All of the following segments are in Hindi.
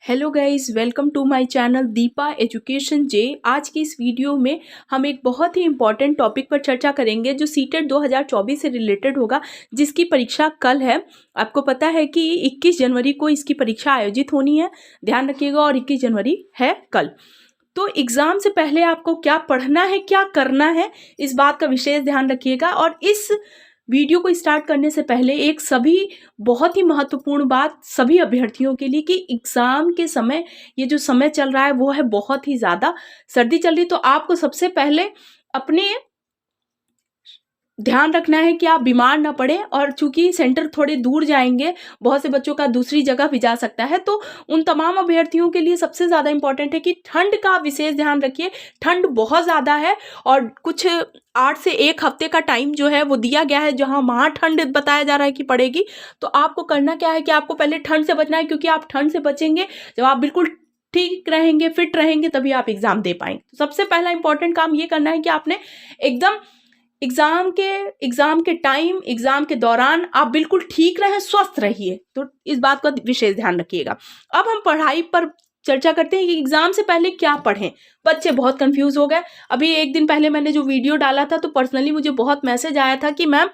Hello guys, welcome to my channel Deepa education J. आज की इस वीडियो में हम एक बहुत ही इम्पॉर्टेंट टॉपिक पर चर्चा करेंगे जो सीटेट 2024 से रिलेटेड होगा, जिसकी परीक्षा कल है। आपको पता है कि 21 जनवरी को इसकी परीक्षा आयोजित होनी है, ध्यान रखिएगा। और 21 जनवरी है कल। तो एग्ज़ाम से पहले आपको क्या पढ़ना है, क्या करना है, इस बात का विशेष ध्यान रखिएगा। और इस वीडियो को स्टार्ट करने से पहले एक सभी बहुत ही महत्वपूर्ण बात सभी अभ्यर्थियों के लिए कि एग्ज़ाम के समय ये जो समय चल रहा है वो है बहुत ही ज़्यादा सर्दी चल रही। तो आपको सबसे पहले अपने ध्यान रखना है कि आप बीमार ना पड़े। और चूंकि सेंटर थोड़े दूर जाएंगे, बहुत से बच्चों का दूसरी जगह भी जा सकता है, तो उन तमाम अभ्यर्थियों के लिए सबसे ज़्यादा इम्पॉर्टेंट है कि ठंड का विशेष ध्यान रखिए। ठंड बहुत ज़्यादा है और कुछ 8 से 1 हफ्ते का टाइम जो है वो दिया गया है, जहाँ वहाँ ठंड बताया जा रहा है कि पड़ेगी। तो आपको करना क्या है कि आपको पहले ठंड से बचना है, क्योंकि आप ठंड से बचेंगे जब आप बिल्कुल ठीक रहेंगे, फिट रहेंगे, तभी आप एग्ज़ाम दे पाएंगे। तो सबसे पहला इंपॉर्टेंट काम ये करना है कि आपने एकदम एग्जाम के टाइम, एग्जाम के दौरान आप बिल्कुल ठीक रहें, स्वस्थ रहिए। तो इस बात का विशेष ध्यान रखिएगा। अब हम पढ़ाई पर चर्चा करते हैं कि एग्जाम से पहले क्या पढ़ें। बच्चे बहुत कंफ्यूज हो गए। अभी एक दिन पहले मैंने जो वीडियो डाला था तो पर्सनली मुझे बहुत मैसेज आया था कि मैम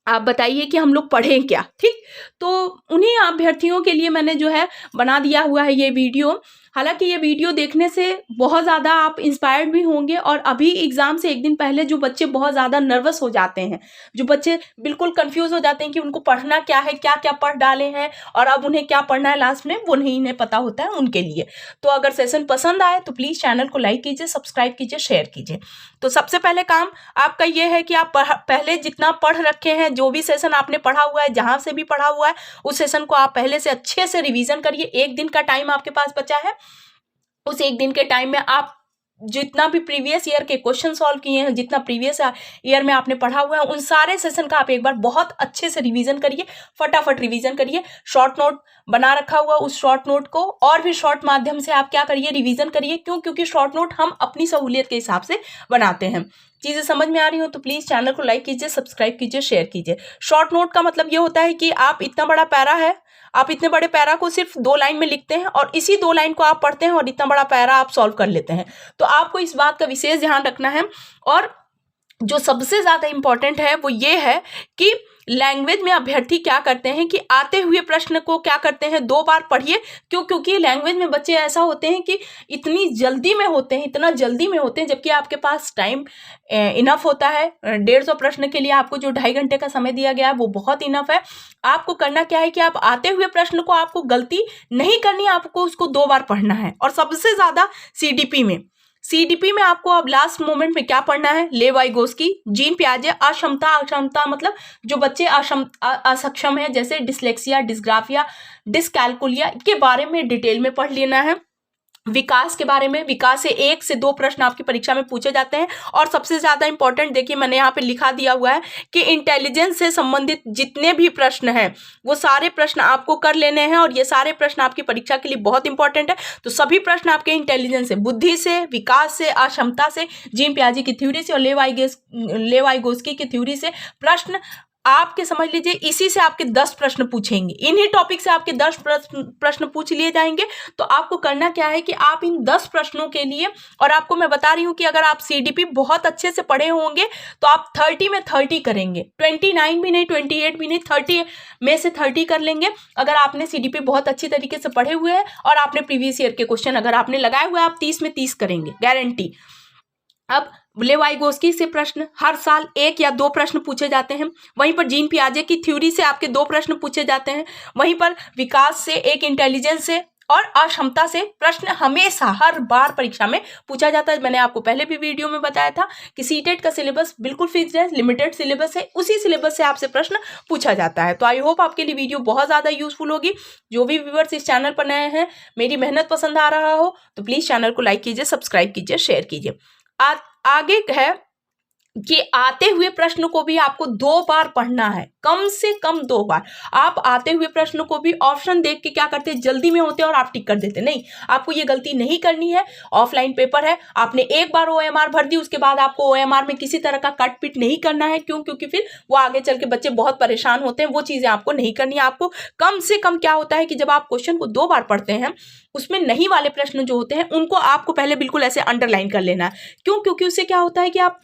आप बताइए कि हम लोग पढ़ें क्या। ठीक, तो उन्हीं अभ्यर्थियों के लिए मैंने जो है बना दिया हुआ है ये वीडियो। हालांकि ये वीडियो देखने से बहुत ज़्यादा आप इंस्पायर्ड भी होंगे। और अभी एग्ज़ाम से एक दिन पहले जो बच्चे बहुत ज़्यादा नर्वस हो जाते हैं, जो बच्चे बिल्कुल कंफ्यूज हो जाते हैं कि उनको पढ़ना क्या है, क्या क्या पढ़ डाले हैं और अब उन्हें क्या पढ़ना है लास्ट में, वो नहीं इन्हें पता होता है, उनके लिए। तो अगर सेशन पसंद आए तो प्लीज़ चैनल को लाइक कीजिए, सब्सक्राइब कीजिए, शेयर कीजिए। तो सबसे पहले काम आपका ये है कि आप पहले जितना पढ़ रखे हैं, जो भी सेशन आपने पढ़ा हुआ है, जहाँ से भी पढ़ा हुआ है, उस सेशन को आप पहले से अच्छे से रिवीजन करिए। एक दिन का टाइम आपके पास बचा है, उस एक दिन के टाइम में आप जितना भी प्रीवियस ईयर के क्वेश्चन सॉल्व किए हैं, जितना प्रीवियस ईयर में आपने पढ़ा हुआ है, उन सारे सेशन का आप एक बार बहुत अच्छे से रिवीजन करिए, फटाफट रिवीजन करिए। शॉर्ट नोट बना रखा हुआ, उस शॉर्ट नोट को और भी शॉर्ट माध्यम से आप क्या करिए, रिवीजन करिए। क्यों? क्योंकि शॉर्ट नोट हम अपनी सहूलियत के हिसाब से बनाते हैं। चीज़ें समझ में आ रही हो तो प्लीज़ चैनल को लाइक कीजिए, सब्सक्राइब कीजिए, शेयर कीजिए। शॉर्ट नोट का मतलब ये होता है कि आप इतना बड़ा पैरा है, आप इतने बड़े पैरा को सिर्फ 2 लाइन में लिखते हैं और इसी 2 लाइन को आप पढ़ते हैं और इतना बड़ा पैरा आप सॉल्व कर लेते हैं। तो आपको इस बात का विशेष ध्यान रखना है। और जो सबसे ज़्यादा इम्पॉर्टेंट है वो ये है कि लैंग्वेज में अभ्यर्थी क्या करते हैं कि आते हुए प्रश्न को क्या करते हैं, 2 बार पढ़िए। क्यों? क्योंकि लैंग्वेज में बच्चे ऐसा होते हैं कि इतनी जल्दी में होते हैं, इतना जल्दी में होते हैं, जबकि आपके पास टाइम इनफ होता है। 150 प्रश्न के लिए आपको जो 2.5 घंटे का समय दिया गया है वो बहुत इनफ है। आपको करना क्या है कि आप आते हुए प्रश्न को, आपको गलती नहीं करनी, आपको उसको 2 बार पढ़ना है। और सबसे ज़्यादा सीडीपी में आपको अब लास्ट मोमेंट में क्या पढ़ना है, लेव वाइगोस्की, जीन पियाजे, अक्षमता मतलब जो बच्चे असक्षम है, जैसे डिसलेक्सिया, डिस्ग्राफिया, डिसकैलकुलिया के बारे में डिटेल में पढ़ लेना है। विकास के बारे में, विकास से 1 से 2 प्रश्न आपकी परीक्षा में पूछे जाते हैं। और सबसे ज्यादा इंपॉर्टेंट देखिए, मैंने यहाँ पे लिखा दिया हुआ है कि इंटेलिजेंस से संबंधित जितने भी प्रश्न हैं वो सारे प्रश्न आपको कर लेने हैं। और ये सारे प्रश्न आपकी परीक्षा के लिए बहुत इंपॉर्टेंट है। तो सभी प्रश्न आपके इंटेलिजेंस से, बुद्धि से, विकास से, अक्षमता से, जीन पियाजे की थ्योरी से और लेव वाइगोस्की की थ्योरी से प्रश्न आपके समझ लीजिए, इसी से आपके 10 प्रश्न पूछेंगे। इन्हीं टॉपिक से आपके 10 प्रश्न पूछ लिए जाएंगे। तो आपको करना क्या है कि आप इन 10 प्रश्नों के लिए, और आपको मैं बता रही हूं कि अगर आप सीडीपी बहुत अच्छे से पढ़े होंगे तो आप 30 में 30 करेंगे, 29 भी नहीं, 28 भी नहीं, 30 में से 30 कर लेंगे। अगर आपने सीडीपी बहुत अच्छी तरीके से पढ़े हुए हैं और आपने प्रीवियस ईयर के क्वेश्चन अगर आपने लगाए हुए, आप 30 में 30 करेंगे, गारंटी। अब लेव वाइगोस्की से प्रश्न हर साल 1 या 2 प्रश्न पूछे जाते हैं। वहीं पर जीन पियाजे की थ्योरी से आपके 2 प्रश्न पूछे जाते हैं। वहीं पर विकास से 1, इंटेलिजेंस से और अक्षमता से प्रश्न हमेशा हर बार परीक्षा में पूछा जाता है। मैंने आपको पहले भी वीडियो में बताया था कि सीटेट का सिलेबस बिल्कुल फिक्स्ड है, लिमिटेड सिलेबस है, उसी सिलेबस से आपसे प्रश्न पूछा जाता है। तो आई होप आपके लिए वीडियो बहुत ज़्यादा यूजफुल होगी। जो भी व्यूअर्स इस चैनल पर नए हैं, मेरी मेहनत पसंद आ रहा हो तो प्लीज़ चैनल को लाइक कीजिए, सब्सक्राइब कीजिए, शेयर कीजिए। आगे है कि आते हुए प्रश्न को भी आपको 2 बार पढ़ना है, कम से कम 2 बार। आप आते हुए प्रश्न को भी ऑप्शन देख के क्या करते हैं, जल्दी में होते हैं और आप टिक कर देते, नहीं, आपको ये गलती नहीं करनी है। ऑफलाइन पेपर है, आपने एक बार OMR भर दी, उसके बाद आपको OMR में किसी तरह का कट पिट नहीं करना है। क्यों? क्योंकि फिर वो आगे चल के बच्चे बहुत परेशान होते हैं, वो चीजें आपको नहीं करनी है। आपको कम से कम क्या होता है कि जब आप क्वेश्चन को 2 बार पढ़ते हैं, उसमें नहीं वाले प्रश्न जो होते हैं उनको आपको पहले बिल्कुल ऐसे अंडरलाइन कर लेना है। क्यों? क्योंकि उससे क्या होता है कि आप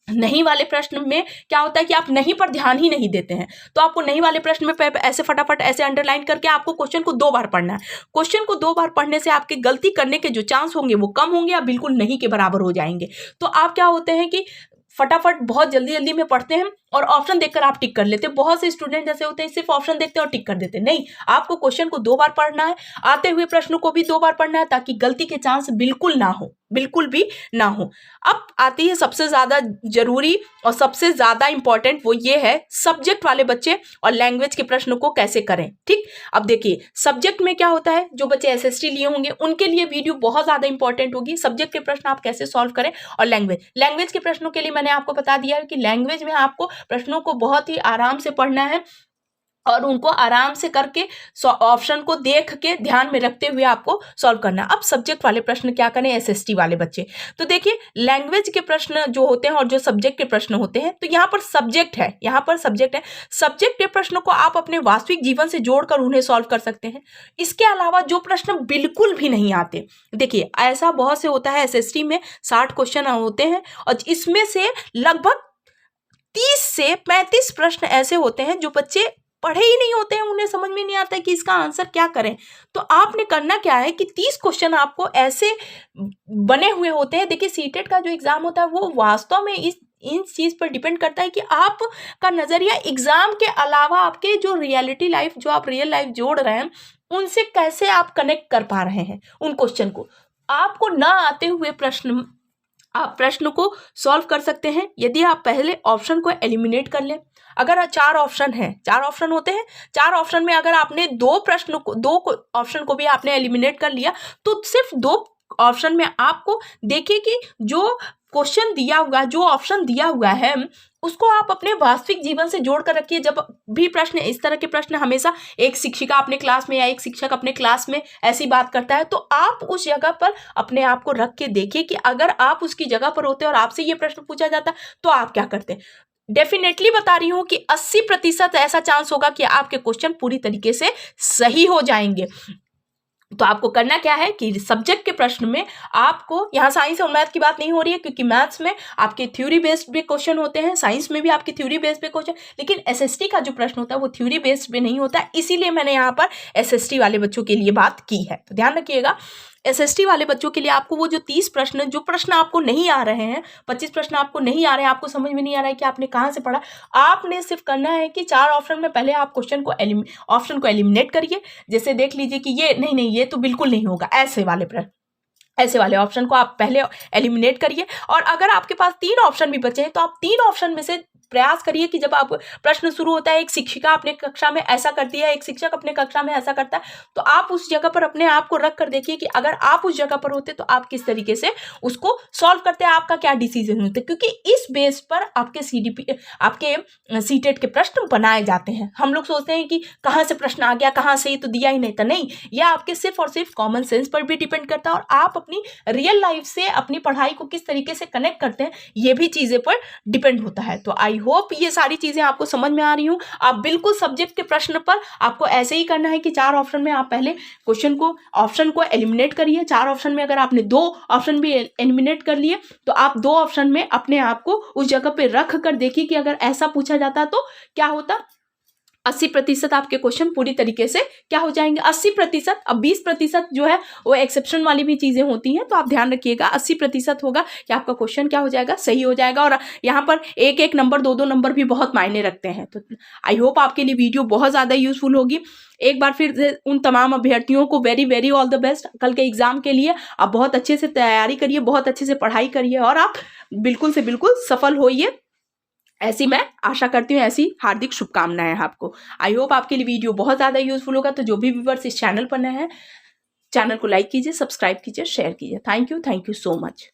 नहीं वाले प्रश्न में क्या होता है कि आप नहीं पर ध्यान ही नहीं देते हैं। तो आपको नहीं वाले प्रश्न में ऐसे फटाफट ऐसे अंडरलाइन करके आपको क्वेश्चन को 2 बार पढ़ना है। क्वेश्चन को 2 बार पढ़ने से आपके गलती करने के जो चांस होंगे वो कम होंगे या बिल्कुल नहीं के बराबर हो जाएंगे। तो आप क्या होते हैं कि फटाफट बहुत जल्दी जल्दी में पढ़ते हैं और ऑप्शन देखकर आप टिक कर लेते हैं। बहुत से स्टूडेंट ऐसे होते हैं सिर्फ ऑप्शन देखते हैं और टिक कर देते हैं। नहीं, आपको क्वेश्चन को 2 बार पढ़ना है, आते हुए प्रश्न को भी 2 बार पढ़ना है, ताकि गलती के चांस बिल्कुल ना हो, बिल्कुल भी ना हो। अब आती है सबसे ज्यादा जरूरी और सबसे ज्यादा इंपॉर्टेंट, वो ये है सब्जेक्ट वाले बच्चे और लैंग्वेज के प्रश्न को कैसे करें। ठीक, अब देखिए सब्जेक्ट में क्या होता है, जो बच्चे SST लिए होंगे उनके लिए वीडियो बहुत ज्यादा इंपॉर्टेंट होगी। सब्जेक्ट के प्रश्न आप कैसे सॉल्व करें, और लैंग्वेज के प्रश्नों के लिए मैंने आपको बता दिया है कि लैंग्वेज में आपको प्रश्नों को बहुत ही आराम से पढ़ना है और उनको आराम से करके ऑप्शन को देख के ध्यान में रखते हुए आपको सॉल्व करना। अब सब्जेक्ट वाले प्रश्न क्या करें, SST वाले बच्चे, तो देखिए लैंग्वेज के प्रश्न जो होते हैं और जो सब्जेक्ट के प्रश्न होते हैं, तो यहाँ पर सब्जेक्ट है, सब्जेक्ट के प्रश्नों को आप अपने वास्तविक जीवन से जोड़कर उन्हें सॉल्व कर सकते हैं। इसके अलावा जो प्रश्न बिल्कुल भी नहीं आते, देखिए ऐसा बहुत से होता है, SST में 60 क्वेश्चन होते हैं और इसमें से लगभग 30 से 35 प्रश्न ऐसे होते हैं जो बच्चे पढ़े ही नहीं होते हैं, उन्हें समझ में नहीं आता है कि इसका आंसर क्या करें। तो आपने करना क्या है कि 30 क्वेश्चन आपको ऐसे बने हुए होते हैं। देखिए सीटेट का जो एग्जाम होता है वो वास्तव में इन चीज पर डिपेंड करता है कि आपका नजरिया एग्जाम के अलावा आपके जो रियलिटी लाइफ, जो आप रियल लाइफ जोड़ रहे हैं, उनसे कैसे आप कनेक्ट कर पा रहे हैं उन क्वेश्चन को। आपको ना आते हुए प्रश्न, आप प्रश्न को सॉल्व कर सकते हैं यदि आप पहले ऑप्शन को एलिमिनेट कर लें। अगर 4 ऑप्शन हैं, 4 ऑप्शन होते हैं, 4 ऑप्शन में अगर आपने 2 ऑप्शन को भी आपने एलिमिनेट कर लिया, तो सिर्फ 2 ऑप्शन में आपको देखिए कि जो क्वेश्चन दिया हुआ, जो ऑप्शन दिया हुआ है, उसको आप अपने वास्तविक जीवन से जोड़ कर रखिए। जब भी प्रश्न, इस तरह के प्रश्न हमेशा एक शिक्षिका अपने क्लास में या एक शिक्षक अपने क्लास में ऐसी बात करता है, तो आप उस जगह पर अपने आप को रख के देखिए कि अगर आप उसकी जगह पर होते और आपसे ये प्रश्न पूछा जाता तो आप क्या करते। डेफिनेटली बता रही हूं कि 80% ऐसा चांस होगा कि आपके क्वेश्चन पूरी तरीके से सही हो जाएंगे। तो आपको करना क्या है कि सब्जेक्ट के प्रश्न में आपको, यहाँ साइंस और मैथ की बात नहीं हो रही है क्योंकि मैथ्स में आपके थ्योरी बेस्ड भी क्वेश्चन होते हैं, साइंस में भी आपके थ्योरी बेस्ड पे क्वेश्चन, लेकिन SST का जो प्रश्न होता है वो थ्योरी बेस्ड पे नहीं होता, इसीलिए मैंने यहाँ पर SST वाले बच्चों के लिए बात की है। तो ध्यान रखिएगा, SST वाले बच्चों के लिए आपको वो जो 30 प्रश्न, जो प्रश्न आपको नहीं आ रहे हैं, 25 प्रश्न आपको नहीं आ रहे हैं, आपको समझ में नहीं आ रहा है कि आपने कहाँ से पढ़ा, आपने सिर्फ करना है कि 4 ऑप्शन में पहले आप ऑप्शन को एलिमिनेट करिए। जैसे देख लीजिए कि ये नहीं, ये तो बिल्कुल नहीं होगा, ऐसे वाले ऑप्शन को आप पहले एलिमिनेट करिए। और अगर आपके पास 3 ऑप्शन भी बचे हैं तो आप 3 ऑप्शन में से प्रयास करिए कि जब आप प्रश्न शुरू होता है, एक शिक्षिका अपने कक्षा में ऐसा करती है, एक शिक्षक अपने कक्षा में ऐसा करता है, तो आप उस जगह पर अपने आप को रख कर देखिए कि अगर आप उस जगह पर होते तो आप किस तरीके से उसको सॉल्व करते हैं, आपका क्या डिसीजन होता है। क्योंकि इस बेस पर आपके सीटेट के प्रश्न बनाए जाते हैं। हम लोग सोचते हैं कि कहाँ से प्रश्न आ गया, कहाँ से, ये तो दिया ही नहीं था। नहीं, यह आपके सिर्फ और सिर्फ कॉमन सेंस पर भी डिपेंड करता है और आप अपनी रियल लाइफ से अपनी पढ़ाई को किस तरीके से कनेक्ट करते हैं, ये भी चीजें पर डिपेंड होता है। तो आई होप ये सारी चीजें आपको समझ में आ रही हूँ। आप बिल्कुल सब्जेक्ट के प्रश्न पर आपको ऐसे ही करना है कि 4 ऑप्शन में आप पहले ऑप्शन को एलिमिनेट करिए। 4 ऑप्शन में अगर आपने 2 ऑप्शन भी एलिमिनेट कर लिए तो आप 2 ऑप्शन में अपने आप को उस जगह पे रख कर देखिए कि अगर ऐसा पूछा जाता तो क्या होता। 80% आपके क्वेश्चन पूरी तरीके से क्या हो जाएंगे, 80%। अब 20% जो है वो एक्सेप्शन वाली भी चीजें होती हैं, तो आप ध्यान रखिएगा 80% होगा कि आपका क्वेश्चन क्या हो जाएगा, सही हो जाएगा। और यहाँ पर एक नंबर, 2 नंबर भी बहुत मायने रखते हैं। तो आई होप आपके लिए वीडियो बहुत ज्यादा यूजफुल होगी। एक बार फिर उन तमाम अभ्यर्थियों को very very all the best कल के एग्जाम के लिए। आप बहुत अच्छे से तैयारी करिए, बहुत अच्छे से पढ़ाई करिए और आप बिल्कुल से बिल्कुल सफल होइए, ऐसी मैं आशा करती हूँ, ऐसी हार्दिक शुभकामनाएं आपको। आई होप आपके लिए वीडियो बहुत ज़्यादा यूजफुल होगा। तो जो भी व्यूअर्स इस चैनल पर नए हैं, चैनल को लाइक कीजिए, सब्सक्राइब कीजिए, शेयर कीजिए। Thank you so much.